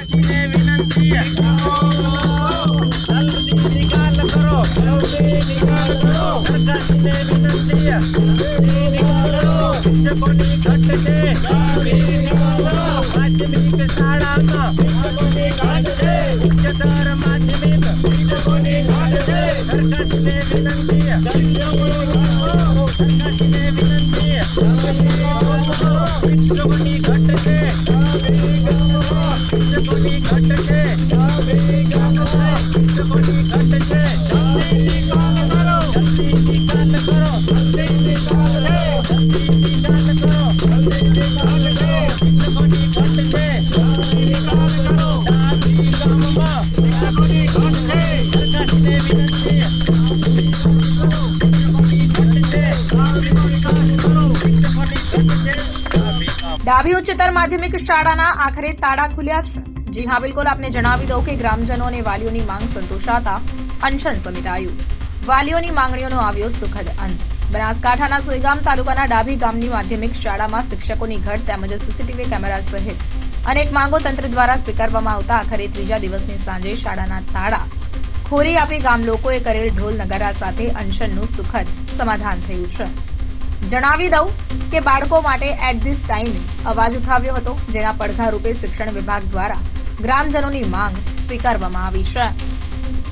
विनंती जल्दी निकाल करो सरकारने विनंती शिक्षकोनी घट से माध्यमिक शाळा उच्चतर माध्यमिक सरकारने विनंती सरकारने विनंती शिक्षकोनी घट से शिक्षकोनी घट से शिक्षकोनी घट से जल्दी निकाल करो जल्दी निकाल करो जल्दी निकाल करो जल्दी निकाल करो शिक्षकोनी घट से जल्दी निकाल करो जाति गामમાં शिक्षकोनी घट से सरकारने विनंती शिक्षकोनी घट से शिक्षकोनी घट से ડાભી ઉચ્ચતર માધ્યમિક શાળાના આખરે તાળા ખુલ્યા છે। જી હા, બિલકુલ આપને જણાવી દઉં કે ગ્રામજનો અને વાલીઓની માંગ સંતોષાતા અનશન સમેટાયું। વાલીઓની માંગણીઓનો આવ્યો સુખદ અંત। બનાસકાંઠાના સોયગામ તાલુકાના ડાભી ગામની માધ્યમિક શાળામાં શિક્ષકોની ઘટ તેમજ સીસીટીવી કેમેરા સહિત અનેક માંગો તંત્ર દ્વારા સ્વીકારવામાં આવતા આખરે ત્રીજા દિવસની સાંજે શાળાના તાળા ખોરી આપી ગામ લોકોએ કરેલ ઢોલ નગારા સાથે અનશનનું સુખદ સમાધાન થયું છે। જણાવી દઉં કે બાળકો માટે એટ ધીસ ટાઈમે અવાજ ઉઠાવ્યો હતો, જેના પડઘા રૂપે શિક્ષણ વિભાગ દ્વારા ગ્રામજનોની માંગ સ્વીકારવામાં આવી છે।